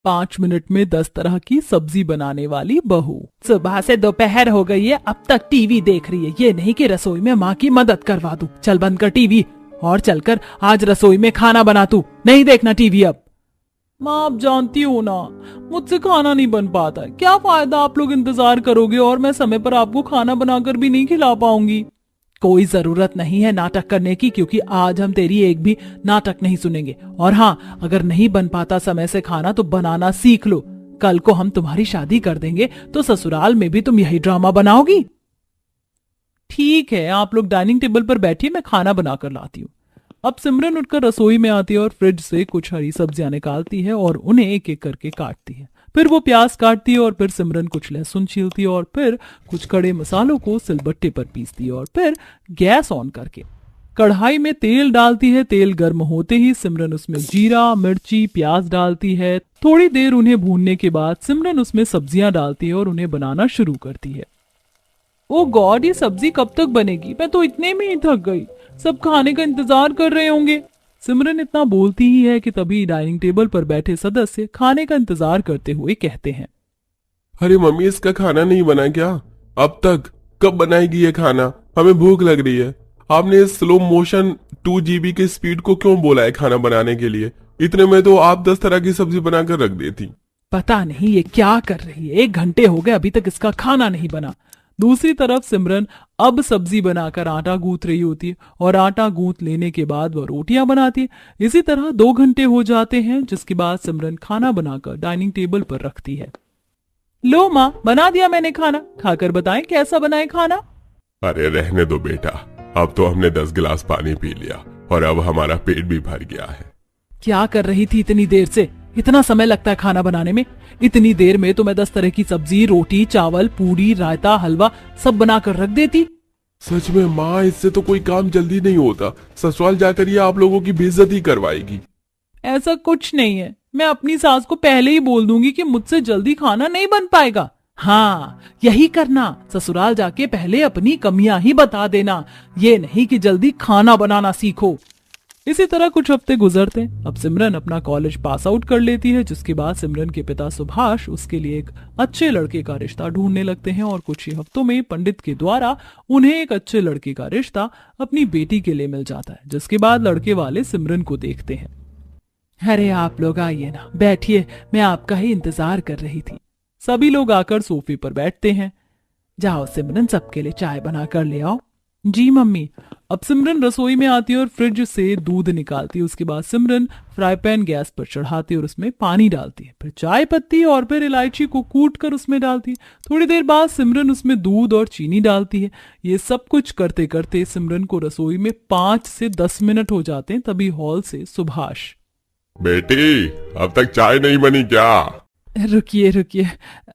5 minute में 10 तरह की सब्जी बनाने वाली बहू। सुबह से दोपहर हो गई है, अब तक टीवी देख रही है। ये नहीं कि रसोई में माँ की मदद करवा दूं। चल बंद कर टीवी और चलकर आज रसोई में खाना बना। तू नहीं देखना टीवी अब। माँ आप जानती हो ना, मुझसे खाना नहीं बन पाता है। क्या फायदा, आप लोग इंतजार करोगे और मैं समय पर आपको खाना बनाकर भी नहीं खिला पाऊंगी। कोई जरूरत नहीं है नाटक करने की, क्योंकि आज हम तेरी एक भी नाटक नहीं सुनेंगे। और हाँ, अगर नहीं बन पाता समय से खाना तो बनाना सीख लो। कल को हम तुम्हारी शादी कर देंगे तो ससुराल में भी तुम यही ड्रामा बनाओगी। ठीक है, आप लोग डाइनिंग टेबल पर बैठिए, मैं खाना बनाकर लाती हूँ। अब सिमरन उठकर रसोई में आती है और फ्रिज से कुछ हरी सब्जियां निकालती है और उन्हें एक एक करके काटती है। फिर वो प्याज काटती है और फिर सिमरन कुछ लहसुन छीलती है और फिर कुछ खड़े मसालों को सिलबट्टे पर पीसती है और फिर गैस ऑन करके कढ़ाई में तेल डालती है। तेल गर्म होते ही सिमरन उसमें जीरा, मिर्ची, प्याज डालती है। थोड़ी देर उन्हें भूनने के बाद सिमरन उसमें सब्जियां डालती है और उन्हें बनाना शुरू करती है। ओ गॉड, ये सब्जी कब तक बनेगी? मैं तो इतने में ही थक गई। सब खाने का इंतजार कर रहे होंगे। सिमरन इतना बोलती ही है कि तभी डाइनिंग टेबल पर बैठे सदस्य खाने का इंतजार करते हुए कहते हैं, अरे मम्मी, इसका खाना नहीं बना क्या? अब तक कब बनाएगी ये खाना? हमें भूख लग रही है। आपने स्लो मोशन 2 GB की स्पीड को क्यों बोला है खाना बनाने के लिए? इतने में तो आप 10 तरह की सब्जी बनाकर रख देती। पता नहीं ये क्या कर रही है। 1 घंटे हो गए, अभी तक इसका खाना नहीं बना। दूसरी तरफ सिमरन अब सब्जी बनाकर आटा गूंथ रही होती है और आटा गूंथ लेने के बाद वह रोटियां बनाती है। इसी तरह 2 घंटे हो जाते हैं, जिसके बाद सिमरन खाना बनाकर डाइनिंग टेबल पर रखती है। लो माँ, बना दिया मैंने खाना, खाकर बताएं कैसा बना है खाना। अरे रहने दो बेटा, अब तो हमने 10 गिलास पानी पी लिया और अब हमारा पेट भी भर गया है। क्या कर रही थी इतनी देर से? इतना समय लगता है खाना बनाने में? इतनी देर में तो मैं 10 तरह की सब्जी, रोटी, चावल, पूरी, रायता, हलवा सब बनाकर रख देती। सच में माँ, इससे तो कोई काम जल्दी नहीं होता। ससुराल जाकर ये आप लोगों की बेइज्जती करवाएगी। ऐसा कुछ नहीं है, मैं अपनी सास को पहले ही बोल दूंगी कि मुझसे जल्दी खाना नहीं बन पाएगा। हाँ, यही करना। ससुराल जाके पहले अपनी कमियां ही बता देना, ये नहीं कि जल्दी खाना बनाना सीखो। इसी तरह कुछ हफ्ते गुजरते। अब सिमरन अपना कॉलेज पास आउट कर लेती है, जिसके बाद सिमरन के पिता सुभाष उसके लिए एक अच्छे लड़के का रिश्ता ढूंढने लगते हैं और कुछ ही हफ्तों में पंडित के द्वारा उन्हें एक अच्छे लड़के का रिश्ता अपनी बेटी के लिए मिल जाता है, जिसके बाद लड़के वाले सिमरन को देखते हैं। अरे आप लोग आइए ना, बैठिए, मैं आपका ही इंतजार कर रही थी। सभी लोग आकर सोफे पर बैठते हैं। जाओ सिमरन, सबके लिए चाय बना कर ले आओ। जी मम्मी। अब सिमरन रसोई में आती है और फ्रिज से दूध निकालती है। उसके बाद सिमरन फ्राई पैन गैस पर चढ़ाती है और उसमें पानी डालती है, फिर चाय पत्ती और फिर इलायची को कूट कर उसमें डालती है। थोड़ी देर बाद सिमरन उसमें दूध और चीनी डालती है। ये सब कुछ करते करते सिमरन को रसोई में 5 से 10 मिनट हो जाते हैं। तभी हॉल से सुभाष, बेटी अब तक चाय नहीं बनी क्या? रुकिए रुकिए,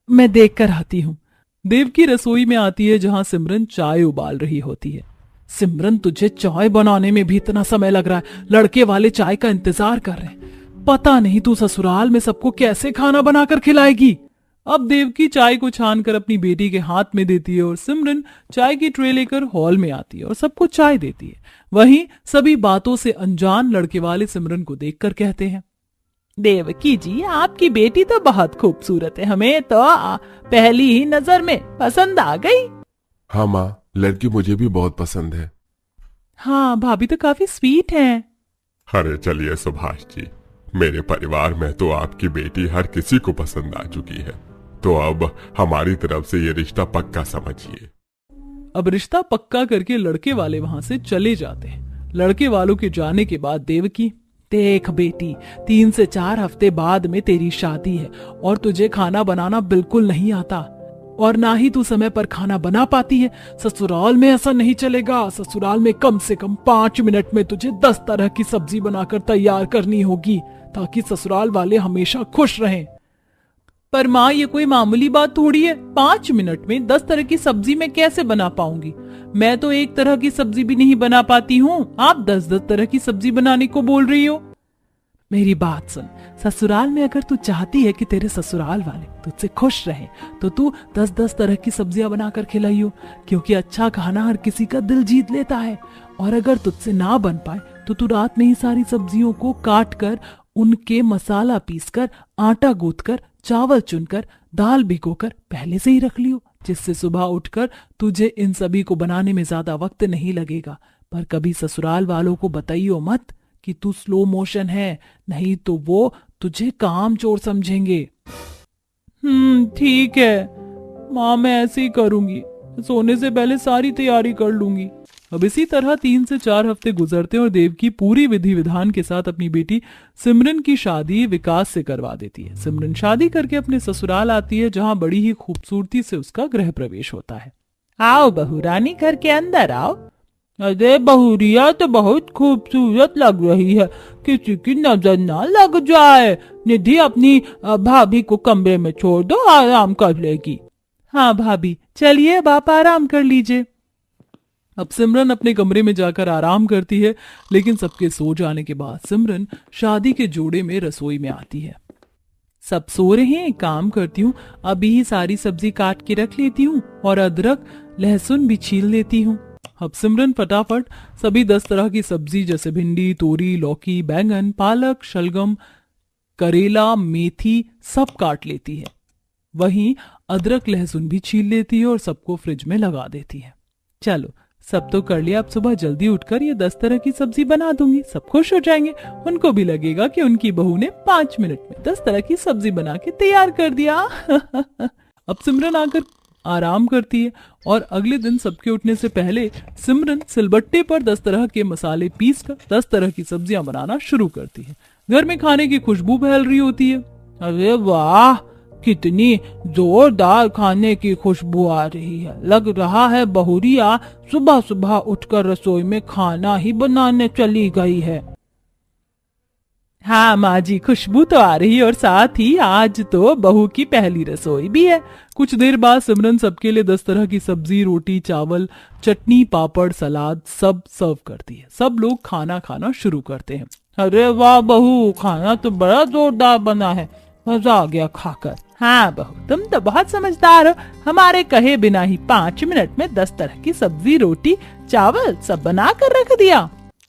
मैं देख कर आती हूँ। देवकी रसोई में आती है जहां सिमरन चाय उबाल रही होती है। सिमरन, तुझे चाय बनाने में भी इतना समय लग रहा है? लड़के वाले चाय का इंतजार कर रहे हैं। पता नहीं तू ससुराल में सबको कैसे खाना बनाकर खिलाएगी। अब देवकी चाय को छानकर अपनी बेटी के हाथ में देती है और सिमरन चाय की ट्रे लेकर हॉल में आती है और सबको चाय देती है। वहीं सभी बातों से अनजान लड़के वाले सिमरन को देखकर कहते हैं, देवकी जी, आपकी बेटी तो बहुत खूबसूरत है, हमें तो पहली ही नजर में पसंद आ गई। हाँ माँ, लड़की मुझे भी बहुत पसंद है। हाँ, भाभी तो काफी स्वीट है। अरे चलिए सुभाष जी, मेरे परिवार में तो आपकी बेटी हर किसी को पसंद आ चुकी है, तो अब हमारी तरफ से ये रिश्ता पक्का समझिए। अब रिश्ता पक्का करके लड़के वाले वहां से चले जाते हैं। लड़के वालों के जाने के बाद देवकी, देख बेटी, 3 से 4 हफ्ते बाद में तेरी शादी है और तुझे खाना बनाना बिल्कुल नहीं आता और ना ही तू समय पर खाना बना पाती है। ससुराल में ऐसा नहीं चलेगा। ससुराल में कम से कम 5 मिनट में तुझे 10 तरह की सब्जी बनाकर तैयार करनी होगी ताकि ससुराल वाले हमेशा खुश रहें। पर माँ, ये कोई मामूली बात थोड़ी है। 5 मिनट में 10 तरह की सब्जी मैं कैसे बना पाऊंगी? मैं तो 1 तरह की सब्जी भी नहीं बना पाती हूँ, आप 10-10 तरह की सब्जी बनाने को बोल रही हो। मेरी बात सुन, ससुराल में अगर तू चाहती है कि तेरे ससुराल वाले तुझसे खुश रहें, तो तू 10-10 तरह की सब्जियां बनाकर खिलाइयो, क्योंकि अच्छा खाना हर किसी का दिल जीत लेता है। और अगर तुझसे ना बन पाए तो तू रात में ही सारी सब्जियों को काट कर उनके मसाला पीसकर, आटा गूंथकर, चावल चुनकर, दाल भिगोकर पहले से ही रख लियो, जिससे सुबह उठकर तुझे इन सभी को बनाने में ज्यादा वक्त नहीं लगेगा। पर कभी ससुराल वालों को बताइयो मत कि तू स्लो मोशन है, नहीं तो वो तुझे काम चोर समझेंगे। ठीक है माँ, मैं ऐसे ही करूंगी। सोने से पहले सारी तैयारी कर लूंगी। अब इसी तरह 3 से 4 हफ्ते गुजरते और देवकी पूरी विधि विधान के साथ अपनी बेटी सिमरन की शादी विकास से करवा देती है। सिमरन शादी करके अपने ससुराल आती है, जहाँ बड़ी ही खूबसूरती से उसका गृह प्रवेश होता है। आओ बहू रानी, घर के अंदर आओ। अरे बहुरिया तो बहुत खूबसूरत लग रही है, किसी की नजर ना लग जाए। निधि, अपनी भाभी को कमरे में छोड़ दो, आराम कर लेगी। हाँ भाभी, चलिए अब आप आराम कर लीजिए। अब सिमरन अपने कमरे में जाकर आराम करती है, लेकिन सबके सो जाने के बाद सिमरन शादी के जोड़े में रसोई में आती है। सब सो रहे हैं, काम करती हूँ, अभी ही सारी सब्जी काट के रख लेती हूँ और अदरक लहसुन भी छील लेती हूँ। अब सिमरन फटाफट सभी 10 तरह की सब्जी जैसे भिंडी, तोरी, लौकी, बैंगन, पालक, शलगम, करेला, मेथी सब काट लेती है। वहीं अदरक लहसुन भी छील लेती है और सबको फ्रिज में लगा देती है। चलो सब तो कर लिया, अब सुबह जल्दी उठकर ये 10 तरह की सब्जी बना दूंगी। सब खुश हो जाएंगे, उनको भी लगेगा कि उनकी बहू ने 5 मिनट में 10 तरह की सब्जी बना के तैयार कर दिया। अब सिमरन आकर आराम करती है और अगले दिन सबके उठने से पहले सिमरन सिलबट्टे पर 10 तरह के मसाले पीसकर 10 तरह की सब्जियां बनाना शुरू करती है। घर में खाने की खुशबू फैल रही होती है। अरे वाह, कितनी जोरदार खाने की खुशबू आ रही है। लग रहा है बहुरिया सुबह सुबह उठकर रसोई में खाना ही बनाने चली गई है। हाँ माँ जी, खुशबू तो आ रही है और साथ ही आज तो बहू की पहली रसोई भी है। कुछ देर बाद सिमरन सबके लिए 10 तरह की सब्जी, रोटी, चावल, चटनी, पापड़, सलाद सब सर्व करती है। सब लोग खाना खाना शुरू करते हैं। अरे वाह बहू, खाना तो बड़ा जोरदार बना है, मजा आ गया खाकर। हाँ बहू, तुम तो बहुत समझदार हो, हमारे कहे बिना ही 5 मिनट में 10 तरह की सब्जी, रोटी, चावल सब बना कर रख दिया।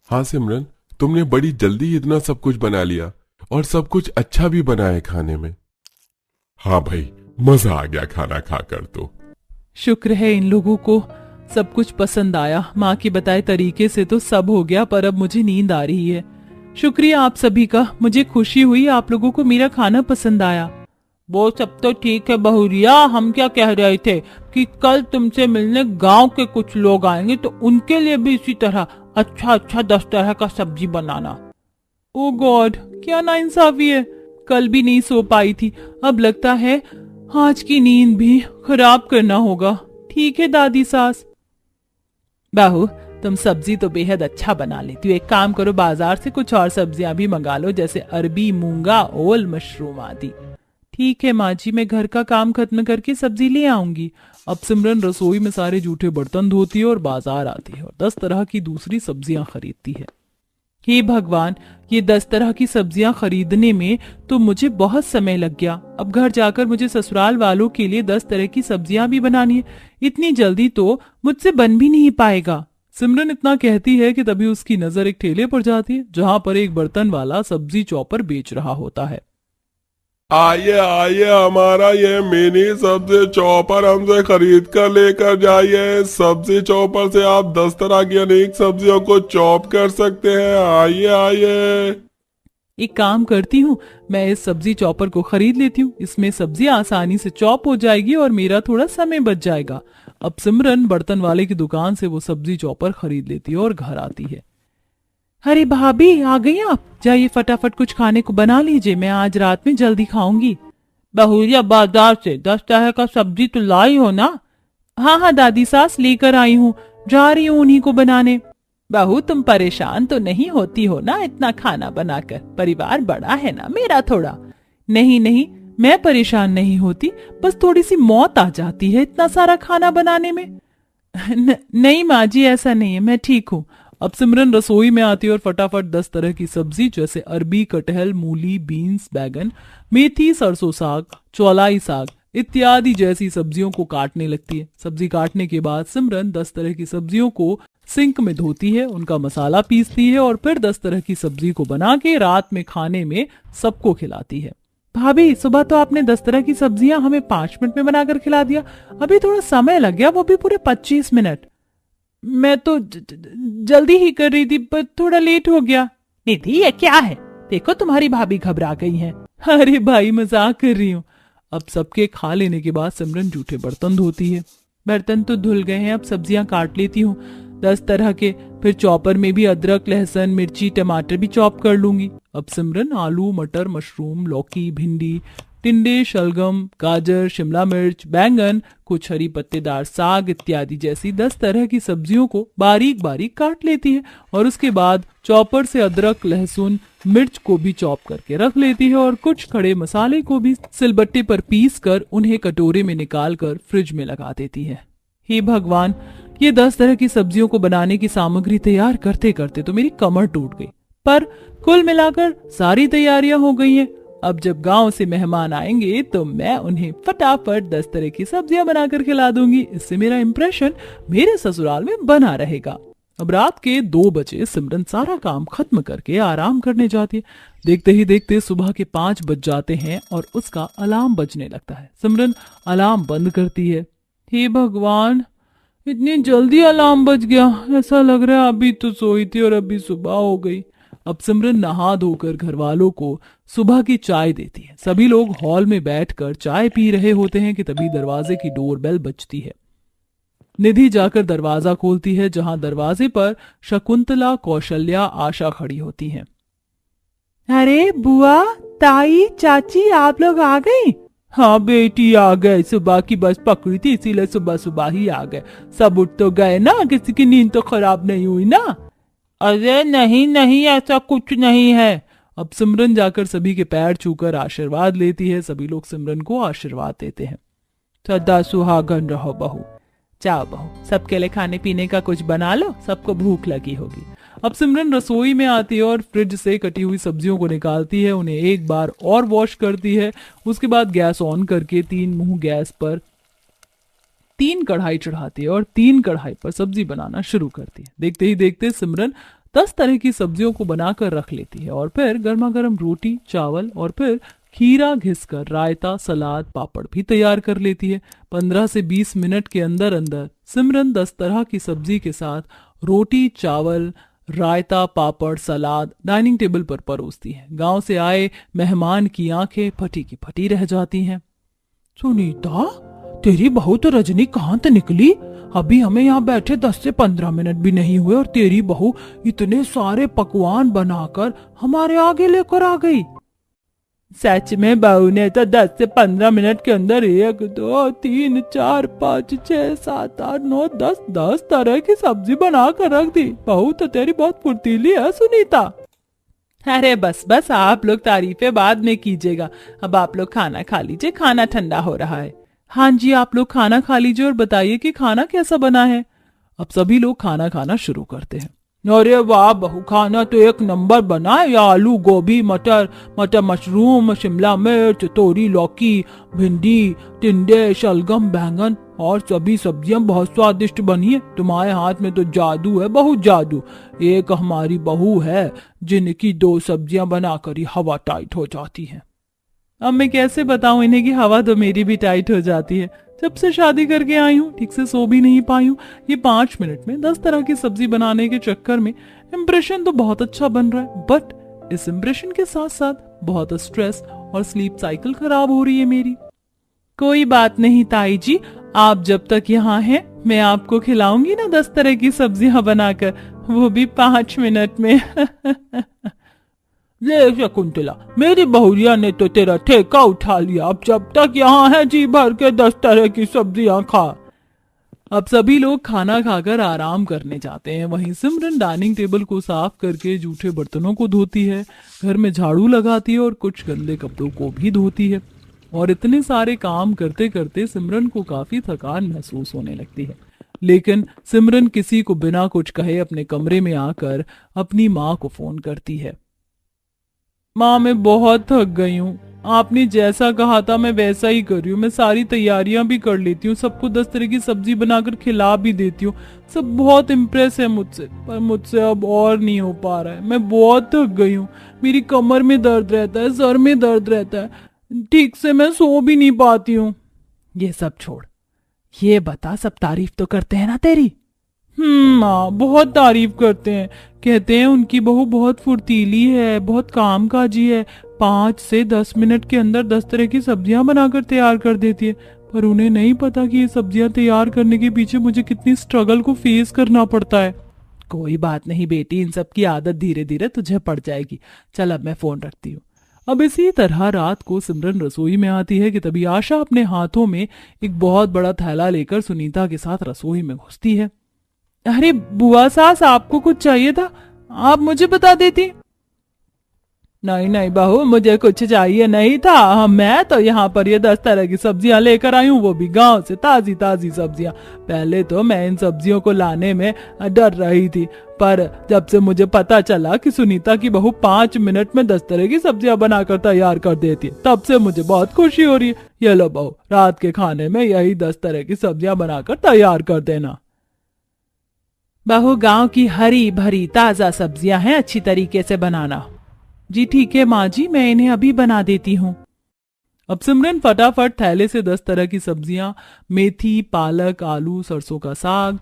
हाँ सिमरन, तुमने बड़ी जल्दी इतना सब कुछ बना लिया और सब कुछ अच्छा भी बना है खाने में। हाँ भाई, मजा आ गया खाना खाकर तो। शुक्र है इन लोगों को सब कुछ पसंद आया। माँ के बताए तरीके से तो सब हो गया, पर अब मुझे नींद आ रही है। शुक्रिया आप सभी का, मुझे खुशी हुई आप लोगों को मेरा खाना पसंद आया। वो सब तो ठीक है बहुरिया, हम क्या कह रहे थे कि कल तुमसे मिलने गांव के कुछ लोग आएंगे, तो उनके लिए भी इसी तरह अच्छा 10 तरह का सब्जी बनाना। ओ गॉड, क्या नाइंसाफी है, कल भी नहीं सो पाई थी, अब लगता है आज की नींद भी खराब करना होगा। ठीक है दादी सास। बहू, तुम सब्जी तो बेहद अच्छा बना लेती हो, एक काम करो, बाजार से कुछ और सब्जियां भी मंगा लो, जैसे अरबी, मूंगा, ओल, मशरूम आदि। ठीक है माँ जी, मैं घर का काम खत्म करके सब्जी ले आऊंगी। अब सिमरन रसोई में सारे जूठे बर्तन धोती है और बाजार आती है और 10 तरह की दूसरी सब्जियां खरीदती है। हे भगवान, ये 10 तरह की सब्जियां खरीदने में तो मुझे बहुत समय लग गया। अब घर जाकर मुझे ससुराल वालों के लिए 10 तरह की सब्जियां भी बनानी है। इतनी जल्दी तो मुझसे बन भी नहीं पाएगा। सिमरन इतना कहती है कि तभी उसकी नजर एक ठेले पर जाती है, जहां पर एक बर्तन वाला सब्जी चॉपर बेच रहा होता है। आइए आइए, हमारा ये मिनी सब्जी चॉपर हमसे खरीद कर लेकर जाइए। सब्जी चॉपर से आप 10 तरह की अनेक सब्जियों को चॉप कर सकते हैं। आइए आइए। एक काम करती हूँ, मैं इस सब्जी चॉपर को खरीद लेती हूँ, इसमें सब्जी आसानी से चॉप हो जाएगी और मेरा थोड़ा समय बच जाएगा। अब सिमरन बर्तन वाले की दुकान से वो सब्जी चॉपर खरीद लेती है और घर आती है। अरे भाभी, आ गई आप? जाइए फटाफट कुछ खाने को बना लीजिए, मैं आज रात में जल्दी खाऊंगी। बहुरिया, बाजार से 10 तरह का सब्जी तो लाई हो ना? हाँ हाँ दादी सास, लेकर आई हूँ, जा रही हूँ उन्हीं को बनाने। बहू, तुम परेशान तो नहीं होती हो ना इतना खाना बनाकर? परिवार बड़ा है ना मेरा थोड़ा। नहीं नहीं, मैं परेशान नहीं होती, बस थोड़ी सी मौत आ जाती है इतना सारा खाना बनाने में। नहीं माँ जी, ऐसा नहीं है, मैं ठीक हूँ। अब सिमरन रसोई में आती है और फटाफट 10 तरह की सब्जी जैसे अरबी, कटहल, मूली, बीन्स, बैगन, मेथी, सरसों साग, चौलाई साग इत्यादि जैसी सब्जियों को काटने लगती है। सब्जी काटने के बाद सिमरन 10 तरह की सब्जियों को सिंक में धोती है, उनका मसाला पीसती है और फिर 10 तरह की सब्जी को बना के रात में खाने में सबको खिलाती है। भाभी, सुबह तो आपने 10 तरह की सब्जियां हमें 5 मिनट में बनाकर खिला दिया, अभी थोड़ा समय लग गया, वो भी पूरे 25 मिनट। मैं तो जल्दी ही कर रही थी पर थोड़ा लेट हो गया। निधि, ये क्या है? देखो तुम्हारी भाभी घबरा गई है। अरे भाई, मजाक कर रही हूँ। अब सबके खा लेने के बाद सिमरन जूठे बर्तन धोती है। बर्तन तो धुल गए हैं, अब सब्जियां काट लेती हूँ 10 तरह के, फिर चॉपर में भी अदरक, लहसुन, मिर्ची, टमाटर भी चॉप कर लूंगी। अब सिमरन आलू, मटर, मशरूम, लौकी, भिंडी, टिंडे, शलगम, गाजर, शिमला मिर्च, बैंगन, कुछ हरी पत्तेदार साग इत्यादि जैसी 10 तरह की सब्जियों को बारीक बारीक काट लेती है और उसके बाद चॉपर से अदरक, लहसुन, मिर्च को भी चॉप करके रख लेती है और कुछ खड़े मसाले को भी सिलबट्टे पर पीस कर उन्हें कटोरे में निकाल कर फ्रिज में लगा देती है। हे भगवान, ये 10 तरह की सब्जियों को बनाने की सामग्री तैयार करते करते तो मेरी कमर टूट गई, पर कुल मिलाकर सारी तैयारियां हो गई हैं। अब जब गांव से मेहमान आएंगे तो मैं उन्हें फटाफट 10 तरह की सब्जियां बनाकर खिला दूंगी। इससे मेरा इंप्रेशन मेरे ससुराल में बना रहेगा। अब रात के 2 बजे सिमरन सारा काम खत्म करके आराम करने जाती है। देखते ही देखते सुबह के 5 बज जाते हैं और उसका अलार्म बजने लगता है। सिमरन अलार्म बंद करती है। हे भगवान, इतनी जल्दी अलार्म बज गया, ऐसा लग रहा है अभी तो सोई थी और अभी सुबह हो गई। अब सिमरन नहा धोकर घर वालों को सुबह की चाय देती है। सभी लोग हॉल में बैठकर चाय पी रहे होते हैं कि तभी दरवाजे की डोरबेल बजती है। निधि जाकर दरवाजा खोलती है, जहां दरवाजे पर शकुंतला, कौशल्या, आशा खड़ी होती हैं। अरे बुआ, ताई, चाची, आप लोग आ गई? हाँ बेटी, आ गए। सुबह की बस पकड़ी थी, इसीलिए सुबह सुबह ही आ गए। सब उठ तो गए ना? किसी की नींद तो खराब नहीं हुई ना? अरे नहीं नहीं, ऐसा कुछ नहीं है। अब सिमरन जाकर सभी के पैर छूकर आशीर्वाद लेती है। सभी लोग सिमरन को आशीर्वाद देते हैं। सदा सुहागन रहो बहू। जाओ बहू, सबके लिए खाने पीने का कुछ बना लो, सबको भूख लगी होगी। अब सिमरन रसोई में आती है और फ्रिज से कटी हुई सब्जियों को निकालती है, उन्हें एक बार और वॉश करती है। उसके बाद गैस ऑन करके 3 मुंह गैस पर 3 कढ़ाई चढ़ाती है और 3 कढ़ाई पर सब्जी बनाना शुरू करती है। देखते ही देखते सिमरन 10 तरह की सब्जियों को बनाकर रख लेती है और फिर गर्मा गर्म रोटी, चावल और फिर खीरा घिसकर रायता, सलाद, पापड़ भी तैयार कर लेती है। 15 से 20 मिनट के अंदर अंदर सिमरन 10 तरह की सब्जी के साथ रोटी, चावल, रायता, पापड़, सलाद डाइनिंग टेबल पर परोसती है। गांव से आए मेहमान की आंखें फटी की फटी रह जाती हैं। सुनीता, तेरी बहू तो रजनीकांत निकली। अभी हमें यहाँ बैठे 10 से 15 मिनट भी नहीं हुए और तेरी बहू इतने सारे पकवान बनाकर हमारे आगे लेकर आ गई। सच में बहू ने तो 10 से 15 मिनट के अंदर 1 2 3 4 5 6 7 8 9 10 तरह की सब्जी बना कर रख दी। बहू तो तेरी बहुत फुर्तीली है सुनीता। अरे बस बस, आप लोग तारीफें बाद में कीजिएगा, अब आप लोग खाना खा लीजिए, खाना ठंडा हो रहा है। हाँ जी, आप लोग खाना खा लीजिए और बताइए कि खाना कैसा बना है। अब सभी लोग खाना खाना शुरू करते हैं। अरे वाह बहू, खाना तो 1 नंबर बना है। आलू, गोभी, मटर, मशरूम, शिमला मिर्च, तोरी, लौकी, भिंडी, टिंडे, शलगम, बैंगन और सभी सब्जियां बहुत स्वादिष्ट बनी है। तुम्हारे हाथ में तो जादू है, बहुत जादू। एक हमारी बहू है जिनकी 2 सब्जियां बनाकर ही हवा टाइट हो जाती है। अब मैं कैसे बताऊं इन्हें कि हवा तो मेरी भी टाइट हो जाती है। जब से शादी करके आई हूँ ठीक से सो भी नहीं पाई हूँ। ये 5 मिनट में 10 तरह की सब्जी बनाने के चक्कर में इम्प्रेशन तो बहुत अच्छा बन रहा है, बट इस इम्प्रेशन के साथ साथ बहुत स्ट्रेस और स्लीप साइकिल खराब हो रही है मेरी। कोई बात नहीं ताई जी, आप जब तक यहाँ हैं मैं आपको खिलाऊंगी ना 10 तरह की सब्जियां बनाकर, वो भी 5 मिनट में। ले शकुंतला, मेरी बहुरिया ने तो तेरा ठेका उठा लिया। अब जब तक यहाँ है जी भर के 10 तरह की सब्जियां खा। अब सभी लोग खाना खाकर आराम करने जाते हैं। वहीं सिमरन डाइनिंग टेबल को साफ करके जूठे बर्तनों को धोती है, घर में झाड़ू लगाती है और कुछ गंदे कपड़ों को भी धोती है। और इतने सारे काम करते करते सिमरन को काफी थकान महसूस होने लगती है। लेकिन सिमरन किसी को बिना कुछ कहे अपने कमरे में आकर अपनी माँ को फोन करती है। माँ, मैं बहुत थक गई हूँ, आपने जैसा कहा था मैं वैसा ही कर रही हूँ। मैं सारी तैयारियां भी कर लेती हूँ, सबको 10 तरह की सब्जी बनाकर खिला भी देती हूँ। सब बहुत इम्प्रेस है मुझसे, पर मुझसे अब और नहीं हो पा रहा है। मैं बहुत थक गई हूँ। मेरी कमर में दर्द रहता है, सर में दर्द रहता है, ठीक से मैं सो भी नहीं पाती हूँ। ये सब छोड़, ये बता, सब तारीफ तो करते हैं ना तेरी? माँ बहुत तारीफ करते हैं। कहते हैं उनकी बहू बहुत फुर्तीली है, बहुत कामकाजी है, 5 से 10 मिनट के अंदर 10 तरह की सब्जियां बनाकर तैयार कर देती है। पर उन्हें नहीं पता कि ये सब्जियां तैयार करने के पीछे मुझे कितनी स्ट्रगल को फेस करना पड़ता है। कोई बात नहीं बेटी, इन सब की आदत धीरे धीरे तुझे पड़ जाएगी। चल अब मैं फोन रखती हूँ। अब इसी तरह रात को सिमरन रसोई में आती है कि तभी आशा अपने हाथों में एक बहुत बड़ा थैला लेकर सुनीता के साथ रसोई में घुसती है। अरे बुआ सास, आपको कुछ चाहिए था, आप मुझे बता देती। नहीं नहीं बहू, मुझे कुछ चाहिए नहीं था। मैं तो यहाँ पर ये 10 तरह की सब्जियां लेकर आई हूँ, वो भी गांव से ताजी ताजी सब्जियां। पहले तो मैं इन सब्जियों को लाने में डर रही थी, पर जब से मुझे पता चला कि सुनीता की बहू 5 मिनट में 10 तरह की सब्जियां बनाकर तैयार कर देती है, तब से मुझे बहुत खुशी हो रही है। ये लो बहू, रात के खाने में यही 10 तरह की सब्जियां बनाकर तैयार कर देना। बहू, गांव की हरी भरी ताजा सब्जियां हैं, अच्छी तरीके से बनाना। जी ठीक है माँ जी, मैं इन्हें अभी बना देती हूँ। अब सिमरन फटाफट थैले से 10 तरह की सब्जियां, मेथी, पालक, आलू, सरसों का साग,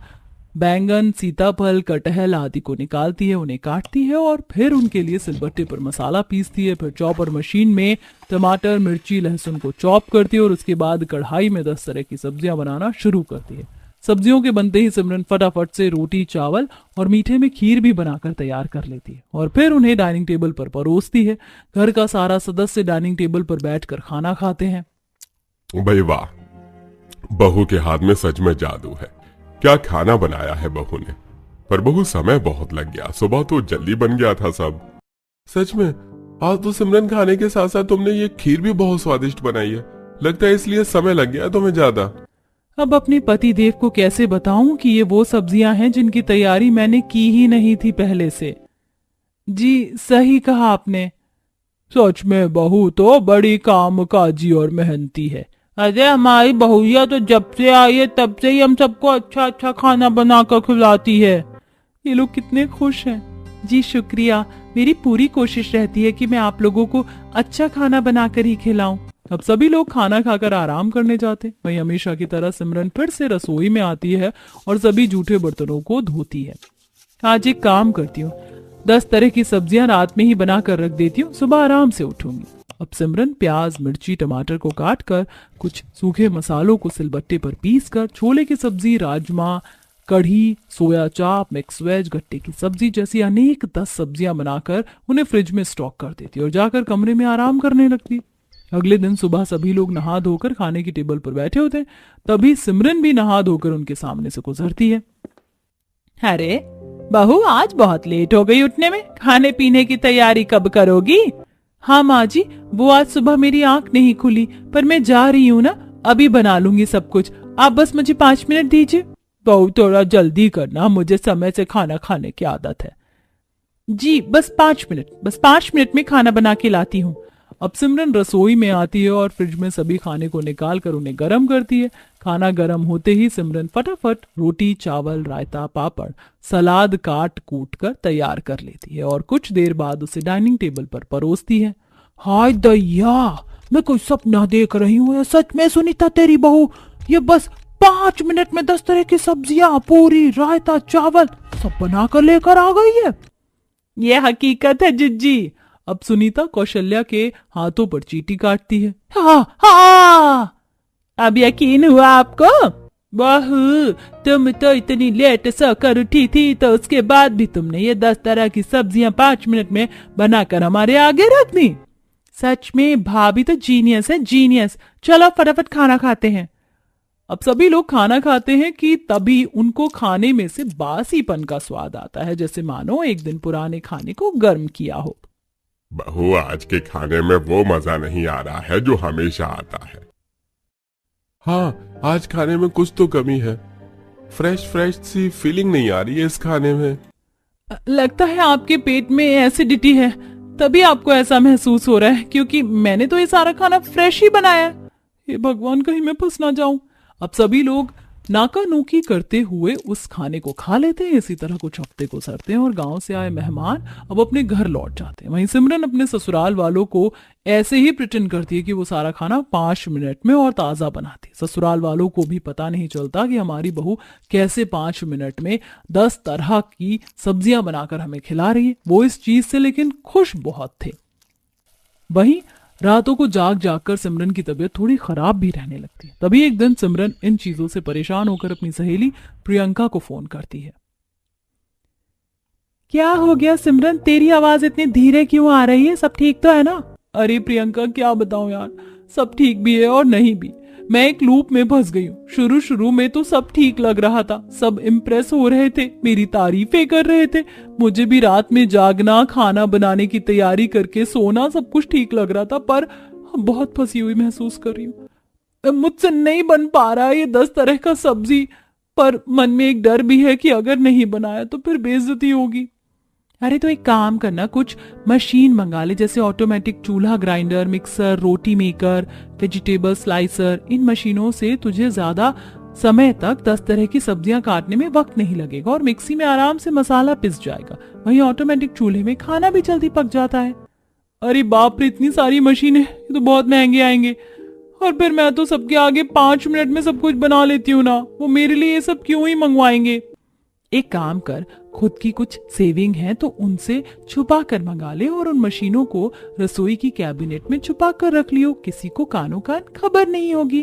बैंगन, सीताफल, कटहल आदि को निकालती है, उन्हें काटती है और फिर उनके लिए सिलबट्टे पर मसाला पीसती है। फिर चॉपर मशीन में टमाटर, मिर्ची, लहसुन को चॉप करती है और उसके बाद कढ़ाई में 10 तरह की सब्जियां बनाना शुरू करती है। सब्जियों के बनते ही सिमरन फटाफट से रोटी, चावल और मीठे में खीर भी बनाकर तैयार कर लेती है और फिर उन्हें डाइनिंग टेबल पर परोसती है। घर का सारा सदस्य डाइनिंग टेबल पर बैठकर खाना खाते हैं। भाई वाह, बहू के हाथ में सच में जादू है। क्या खाना बनाया है बहू ने। पर बहू, समय बहुत लग गया, सुबह तो जल्दी बन गया था सब। सच में आज तो सिमरन खाने के साथ साथ तुमने ये खीर भी बहुत स्वादिष्ट बनाई है। लगता है इसलिए समय लग गया तुम्हें ज्यादा। अब अपने पति देव को कैसे बताऊं कि ये वो सब्जियां हैं जिनकी तैयारी मैंने की ही नहीं थी पहले से। जी सही कहा आपने। सच में बहू तो बड़ी कामकाजी और मेहनती है। अरे हमारी बहुया तो जब से आई है तब से ही हम सबको अच्छा अच्छा खाना बनाकर खिलाती है। ये लोग कितने खुश हैं। जी शुक्रिया, मेरी पूरी कोशिश रहती है कि मैं आप लोगों को अच्छा खाना बनाकर ही खिलाऊं। अब सभी लोग खाना खाकर आराम करने जाते। वहीं हमेशा की तरह सिमरन फिर से रसोई में आती है और सभी जूठे बर्तनों को धोती है। आज एक काम करती हूँ, 10 तरह की सब्जियां रात में ही बना कर रख देती हूँ, सुबह आराम से उठूंगी। अब सिमरन प्याज, मिर्ची, टमाटर को काट कर, कुछ सूखे मसालों को सिलबट्टे पर पीस कर छोले की सब्जी, राजमा, कढ़ी, सोया चाप, मिक्स वेज, गट्टे की सब्जी जैसी अनेक 10 सब्जियां बनाकर उन्हें फ्रिज में स्टॉक कर देती और जाकर कमरे में आराम करने लगती। अगले दिन सुबह सभी लोग नहा धोकर खाने की टेबल पर बैठे होते, तभी सिमरन भी नहा धोकर उनके सामने से गुजरती है। अरे बहू, आज बहुत लेट हो गई उठने में, खाने पीने की तैयारी कब करोगी? हाँ माँ जी, वो आज सुबह मेरी आंख नहीं खुली, पर मैं जा रही हूँ ना, अभी बना लूंगी सब कुछ। आप बस मुझे 5 मिनट दीजिए। बहू थोड़ा जल्दी करना, मुझे समय से खाना खाने की आदत है। जी बस 5 मिनट, बस 5 मिनट में खाना बना के लाती हूँ। अब सिमरन रसोई में आती है और फ्रिज में सभी खाने को निकाल कर उन्हें गर्म करती है। खाना गर्म होते ही सिमरन फटाफट रोटी, चावल, रायता, पापड़, सलाद काट कूट कर तैयार कर लेती है और कुछ देर बाद उसे डाइनिंग टेबल पर परोसती है। हाय दैया, मैं कोई सपना देख रही हूँ या सच में सुनीता तेरी बहू ये बस 5 मिनट में 10 तरह की सब्जियां, पूरी, रायता, चावल सब बनाकर लेकर आ गई है। यह हकीकत है जिज्जी। अब सुनीता कौशल्या के हाथों पर चींटी काटती है। हाँ हाँ, अब यकीन हुआ आपको? बहू, तुम तो इतनी लेट सो कर उठी थी, तो उसके बाद भी तुमने ये 10 तरह की सब्जियां 5 मिनट में बनाकर हमारे आगे रख दी। सच में भाभी तो जीनियस है, जीनियस। चलो फटाफट खाना खाते हैं। अब सभी लोग खाना खाते हैं कि तभी उनको खाने में से बासीपन का स्वाद आता है, जैसे मानो एक दिन पुराने खाने को गर्म किया हो। बहू, आज के खाने में वो मजा नहीं आ रहा है जो हमेशा आता है। हाँ, आज खाने में कुछ तो कमी है। फ्रेश फ्रेश सी फीलिंग नहीं आ रही है इस खाने में। लगता है आपके पेट में एसिडिटी है, तभी आपको ऐसा महसूस हो रहा है, क्योंकि मैंने तो ये सारा खाना फ्रेश ही बनाया है। हे भगवान, कहीं मैं फंस ना जाऊं। अब सभी लोग नाकानूकी करते हुए उस खाने को खा लेते हैं। इसी तरह कुछ हफ्ते गुजरते हैं और गांव से आए मेहमान अब अपने घर लौट जाते हैं। वहीं सिमरन अपने ससुराल वालों को ऐसे ही प्रिटेंड करती है कि वो सारा खाना 5 मिनट में और ताज़ा बनाती है। ससुराल वालों को भी पता नहीं चलता कि हमारी बहू कैसे 5 मिनट में 10 तरह की सब्जियां बनाकर हमें खिला रही है। वो इस चीज से लेकिन खुश बहुत थे। वहीं रातों को जाग जाग कर सिमरन की तबीयत थोड़ी खराब भी रहने लगती है। तभी एक दिन सिमरन इन चीजों से परेशान होकर अपनी सहेली प्रियंका को फोन करती है। क्या हो गया सिमरन, तेरी आवाज इतनी धीरे क्यों आ रही है? सब ठीक तो है ना? अरे प्रियंका, क्या बताऊं यार, सब ठीक भी है और नहीं भी। मैं एक लूप में फंस गई हूँ। शुरू में तो सब ठीक लग रहा था, सब इम्प्रेस हो रहे थे, मेरी तारीफें कर रहे थे। मुझे भी रात में जागना, खाना बनाने की तैयारी करके सोना, सब कुछ ठीक लग रहा था। पर बहुत फंसी हुई महसूस कर रही हूँ। मुझसे नहीं बन पा रहा ये 10 तरह का सब्जी। पर मन में एक डर भी है कि अगर नहीं बनाया तो फिर बेइज्जती होगी। अरे तो एक काम करना, कुछ मशीन मंगा ले, जैसे ऑटोमेटिक चूल्हा ग्राइंडर, मिक्सर, रोटी मेकर, वेजिटेबल स्लाइसर। इन मशीनों से तुझे ज्यादा समय तक 10 तरह की सब्जियां काटने में वक्त नहीं लगेगा और मिक्सी में आराम से मसाला पिस जाएगा। वहीं ऑटोमेटिक चूल्हे में खाना भी जल्दी पक जाता है। अरे बाप रे, इतनी सारी मशीनें, ये तो बहुत महंगे आएंगे। और फिर मैं तो सबके आगे 5 मिनट में सब कुछ बना लेती हूँ ना, वो मेरे लिए ये सब क्यों ही मंगवाएंगे? एक काम कर, खुद की कुछ सेविंग है तो उनसे छुपा कर मंगा ले और उन मशीनों को रसोई की कैबिनेट में छुपा कर रख लियो, किसी को कानो कान खबर नहीं होगी।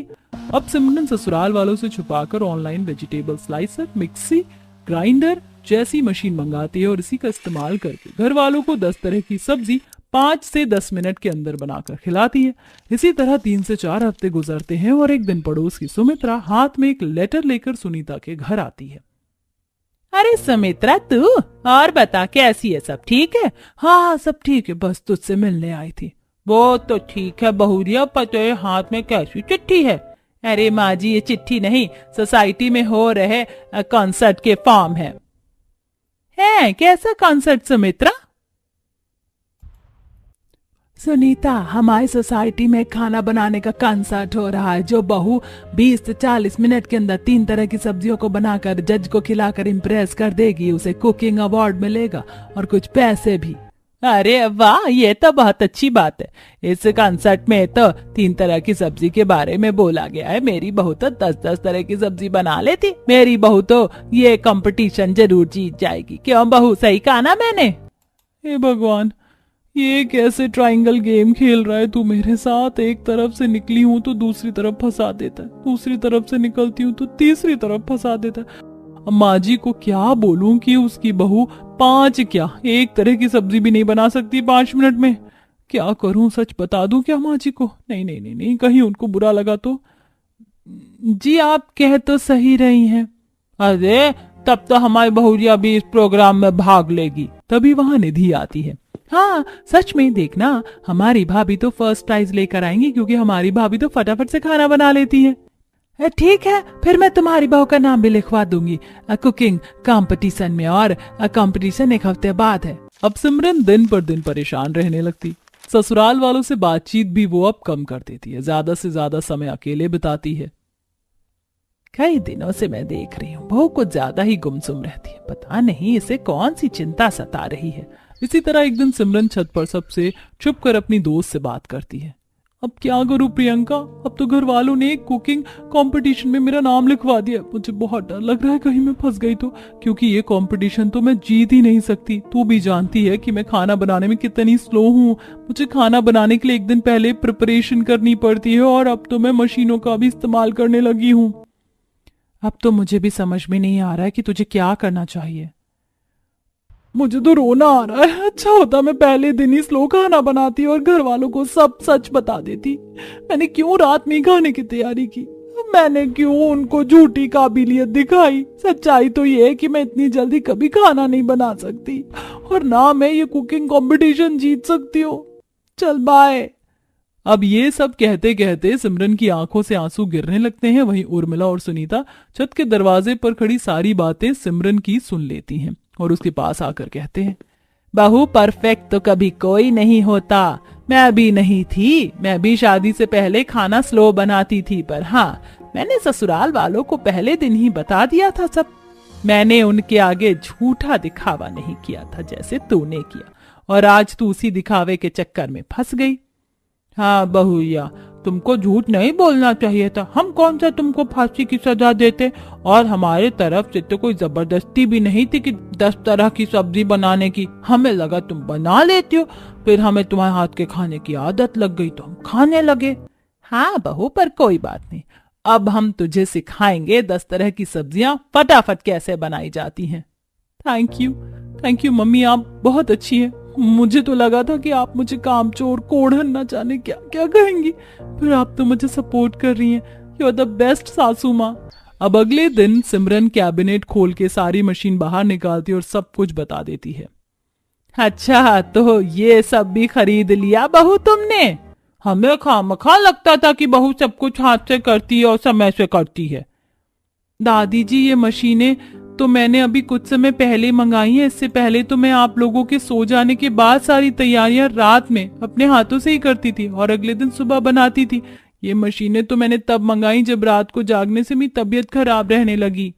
अब सिमरन ससुराल वालों से छुपाकर online vegetable slicer, mixie grinder जैसी मशीन मंगाती है और इसी का इस्तेमाल करके घर वालों को 10 तरह की सब्जी 5 से 10 मिनट के अंदर बनाकर खिलाती है। इसी तरह 3 से 4 हफ्ते गुजरते हैं और एक दिन पड़ोस की सुमित्रा हाथ में एक लेटर लेकर सुनीता के घर आती है। अरे सुमित्रा, तू और बता, कैसी है? सब ठीक है? हाँ सब ठीक है, बस तुझसे मिलने आई थी। वो तो ठीक है बहुरिया, पर तेरे हाथ में कैसी चिट्ठी है? अरे माँ जी, ये चिट्ठी नहीं, सोसाइटी में हो रहे कॉन्सर्ट के फॉर्म है। कैसा कॉन्सर्ट सुमित्रा? सुनीता, हमारी सोसाइटी में खाना बनाने का कॉन्सर्ट हो रहा है। जो बहू 20 से 40 मिनट के अंदर 3 तरह की सब्जियों को बनाकर जज को खिलाकर इम्प्रेस कर देगी, उसे कुकिंग अवार्ड मिलेगा और कुछ पैसे भी। अरे वाह, ये तो बहुत अच्छी बात है। इस कॉन्सर्ट में तो 3 तरह की सब्जी के बारे में बोला गया है। मेरी बहू तो 10-10 तरह की सब्जी बना लेती। मेरी बहू तो ये कंपटीशन जरूर जीत जाएगी। क्यों बहू, सही कहा ना मैंने? हे भगवान, ये कैसे ट्रायंगल गेम खेल रहा है तू मेरे साथ? एक तरफ से निकली हूँ तो दूसरी तरफ फंसा देता है, दूसरी तरफ से निकलती हूँ तो तीसरी तरफ फंसा देता है। अम्मा जी को क्या बोलूं कि उसकी बहू 5 क्या 1 तरह की सब्जी भी नहीं बना सकती 5 मिनट में? क्या करूं, सच बता दूं क्या माँ जी को? नहीं नहीं नहीं नहीं, कहीं उनको बुरा लगा तो। जी आप कह तो सही रही हैं। अरे तब तो हमारी बहुरिया भी इस प्रोग्राम में भाग लेगी। तभी वहां निधि आती है। हाँ सच में, देखना हमारी भाभी तो फर्स्ट प्राइज लेकर आएंगी, क्योंकि हमारी भाभी तो फटाफट से खाना बना लेती है। ठीक है, फिर मैं तुम्हारी बहू का नाम भी लिखवा दूंगी कुकिंग कंपटीशन में, और कंपटीशन 1 हफ्ते बाद है। अब सिमरन दिन पर दिन परेशान रहने लगती। ससुराल वालों से बातचीत भी वो अब कम कर देती है, ज्यादा से ज्यादा समय अकेले बिताती है। कई दिनों से मैं देख रही हूँ बहू कुछ ज्यादा ही गुमसुम रहती है, पता नहीं इसे कौन सी चिंता सता रही है। इसी तरह एक दिन सिमरन छत पर सबसे छुप कर अपनी दोस्त से बात करती है। अब क्या करूं प्रियंका, अब तो घर वालों ने एक कुकिंग कंपटीशन में मेरा नाम लिखवा दिया। मुझे बहुत डर लग रहा है कहीं मैं फंस गई तो, क्योंकि ये कंपटीशन तो मैं जीत ही नहीं सकती। तू भी जानती है कि मैं खाना बनाने में कितनी स्लो हूँ। मुझे खाना बनाने के लिए 1 दिन पहले प्रिपरेशन करनी पड़ती है, और अब तो मैं मशीनों का भी इस्तेमाल करने लगी हूँ। अब तो मुझे भी समझ में नहीं आ रहा है कि तुझे क्या करना चाहिए। मुझे तो रोना आ रहा है। अच्छा होता मैं पहले दिन ही स्लो खाना बनाती और घर वालों को सब सच बता देती। मैंने क्यों रात में खाने की तैयारी की? मैंने क्यों उनको झूठी काबिलियत दिखाई? सच्चाई तो ये है कि मैं इतनी जल्दी कभी खाना नहीं बना सकती, और ना मैं ये कुकिंग कंपटीशन जीत सकती हूँ। चल बाय। अब ये सब कहते कहते सिमरन की आंखों से आंसू गिरने लगते हैं। वहीं उर्मिला और सुनीता छत के दरवाजे पर खड़ी सारी बातें सिमरन की सुन लेती हैं और उसके पास आकर कहते हैं, बहू परफेक्ट तो कभी कोई नहीं होता। मैं भी नहीं थी, मैं भी शादी से पहले खाना स्लो बनाती थी, पर हाँ, मैंने ससुराल वालों को पहले दिन ही बता दिया था सब। मैंने उनके आगे झूठा दिखावा नहीं किया था जैसे तूने किया, और आज तू उसी दिखावे के चक्कर में फंस गई। हाँ बहुया, तुमको झूठ नहीं बोलना चाहिए था। हम कौन सा तुमको फांसी की सजा देते, और हमारे तरफ से तो कोई जबरदस्ती भी नहीं थी कि 10 तरह की सब्जी बनाने की। हमें लगा तुम बना लेती हो, फिर हमें तुम्हारे हाथ के खाने की आदत लग गई तो हम खाने लगे। हाँ बहू, पर कोई बात नहीं, अब हम तुझे सिखाएंगे 10 तरह की सब्जियां फटाफट कैसे बनाई जाती हैं। थैंक यू मम्मी, आप बहुत अच्छी हैं। मुझे तो लगा था कि आप मुझे कामचोर, कोढ़न, न जाने क्या क्या कहेंगी, फिर आप तो मुझे सपोर्ट कर रही हैं। यू आर द बेस्ट सासू माँ। अब अगले दिन सिमरन कैबिनेट खोल के सारी मशीन बाहर निकालती और सब कुछ बता देती है। अच्छा, तो ये सब भी खरीद लिया बहू तुमने? हमें खामखा लगता था कि बहू सब कुछ हाथ से करती है और समय से करती है। दादी जी, ये मशीनें तो मैंने अभी कुछ समय पहले मंगाई है। इससे पहले तो मैं आप लोगों के सो जाने के बाद सारी तैयारियां रात में अपने हाथों से ही करती थी और अगले दिन सुबह बनाती थी। ये मशीनें तो मैंने तब मंगाई जब रात को जागने से मेरी तबीयत खराब रहने लगी।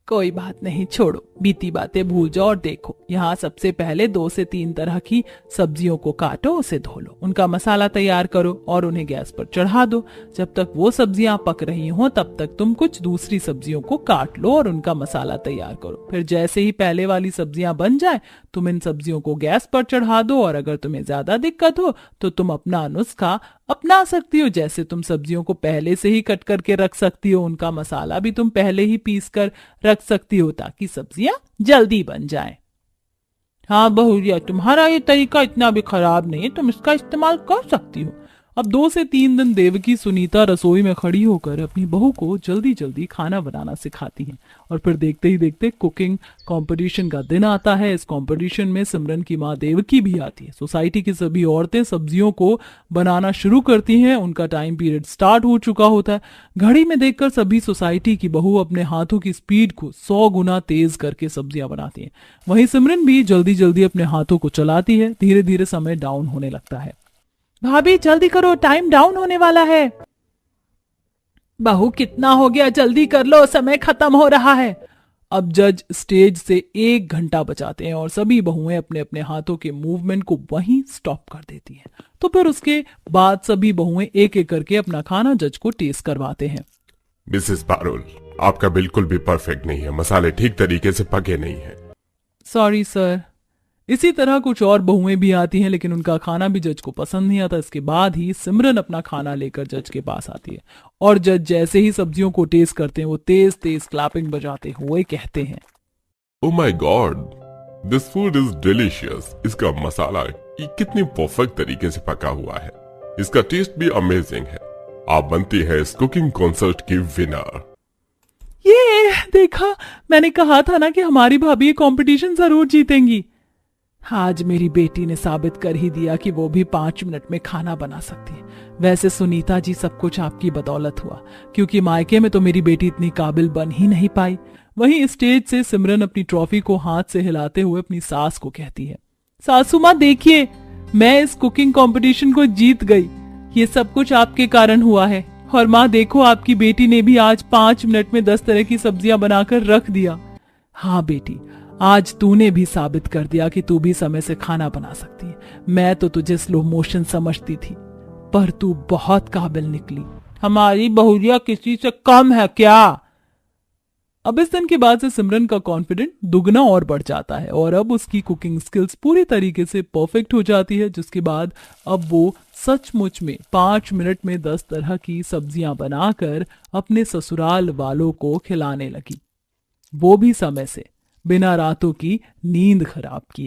कोई बात नहीं, छोड़ो, बीती बातें भूल जाओ और देखो, यहाँ सबसे पहले 2 से 3 तरह की सब्जियों को काटो, उसे धो लो, उनका मसाला तैयार करो और उन्हें गैस पर चढ़ा दो। जब तक वो सब्जियां पक रही हों तब तक तुम कुछ दूसरी सब्जियों को काट लो और उनका मसाला तैयार करो। फिर जैसे ही पहले वाली सब्जियां बन जाए, तुम इन सब्जियों को गैस पर चढ़ा दो, और अगर तुम्हें ज्यादा दिक्कत हो तो तुम अपना नुस्खा अपना सकती हो। जैसे तुम सब्जियों को पहले से ही कट करके रख सकती हो, उनका मसाला भी तुम पहले ही पीस कर रख सकती हो ताकि सब्जियां जल्दी बन जाएं। हाँ बहुरिया, तुम्हारा ये तरीका इतना भी खराब नहीं है, तुम इसका इस्तेमाल कर सकती हो। अब 2 से 3 दिन देवकी सुनीता रसोई में खड़ी होकर अपनी बहू को जल्दी जल्दी खाना बनाना सिखाती हैं, और फिर देखते ही देखते कुकिंग कंपटीशन का दिन आता है। इस कंपटीशन में सिमरन की माँ देवकी भी आती है। सोसाइटी की सभी औरतें सब्जियों को बनाना शुरू करती हैं। उनका टाइम पीरियड स्टार्ट हो चुका होता है। घड़ी में देखकर सभी सोसाइटी की बहू अपने हाथों की स्पीड को 100 गुना तेज करके सब्जियां बनाती हैं। वहीं सिमरन भी जल्दी जल्दी अपने हाथों को चलाती है। धीरे धीरे समय डाउन होने लगता है। भाभी जल्दी करो, टाइम डाउन होने वाला है। बहू कितना हो गया, जल्दी कर लो, समय खत्म हो रहा है। अब जज स्टेज से 1 घंटा बचाते हैं और सभी बहुएं अपने अपने हाथों के मूवमेंट को वहीं स्टॉप कर देती हैं। तो फिर उसके बाद सभी बहुएं एक एक करके अपना खाना जज को टेस्ट करवाते हैं। मिसेस पारुल, आपका बिल्कुल भी परफेक्ट नहीं है, मसाले ठीक तरीके से पके नहीं है। Sorry sir. इसी तरह कुछ और बहुएं भी आती हैं, लेकिन उनका खाना भी जज को पसंद नहीं आता। इसके बाद ही सिमरन अपना खाना लेकर जज के पास आती है, और जज जैसे ही सब्जियों को टेस्ट करते हैं वो तेज तेज क्लैपिंग बजाते हुए कहते हैं, oh my God, this food is delicious. इसका मसाला कितनी परफेक्ट तरीके से पका हुआ है, इसका टेस्ट भी अमेजिंग है। आप बनती है इस कुकिंग कॉन्सर्ट की विनर। ये देखा, मैंने कहा था ना कि हमारी भाभी ये कंपटीशन जरूर जीतेंगी। आज मेरी बेटी ने साबित कर ही दिया कि वो भी 5 मिनट में खाना बना सकती है। वैसे सुनीता जी, सब कुछ आपकी बदौलत हुआ, क्योंकि मायके में तो मेरी बेटी इतनी काबिल बन ही नहीं पाई। वहीं स्टेज से सिमरन अपनी ट्रॉफी को हाथ से हिलाते हुए अपनी सास को कहती है, सासू माँ देखिए, मैं इस कुकिंग कंपटीशन को जीत गई। ये सब कुछ आपके कारण हुआ है। और माँ देखो, आपकी बेटी ने भी आज 5 मिनट में 10 तरह की सब्जियां बनाकर रख दिया। हाँ बेटी, आज तूने भी साबित कर दिया कि तू भी समय से खाना बना सकती है। मैं तो तुझे स्लो मोशन समझती थी, पर तू बहुत काबिल निकली। हमारी बहुरिया किसी से कम है क्या? अब इस दिन के बाद से सिमरन का कॉन्फिडेंट दुगना और बढ़ जाता है, और अब उसकी कुकिंग स्किल्स पूरी तरीके से परफेक्ट हो जाती है, जिसके बाद अब वो सचमुच में 5 मिनट में 10 तरह की सब्जियां बनाकर अपने ससुराल वालों को खिलाने लगी, वो भी समय से, बिना रातों की नींद खराब किए।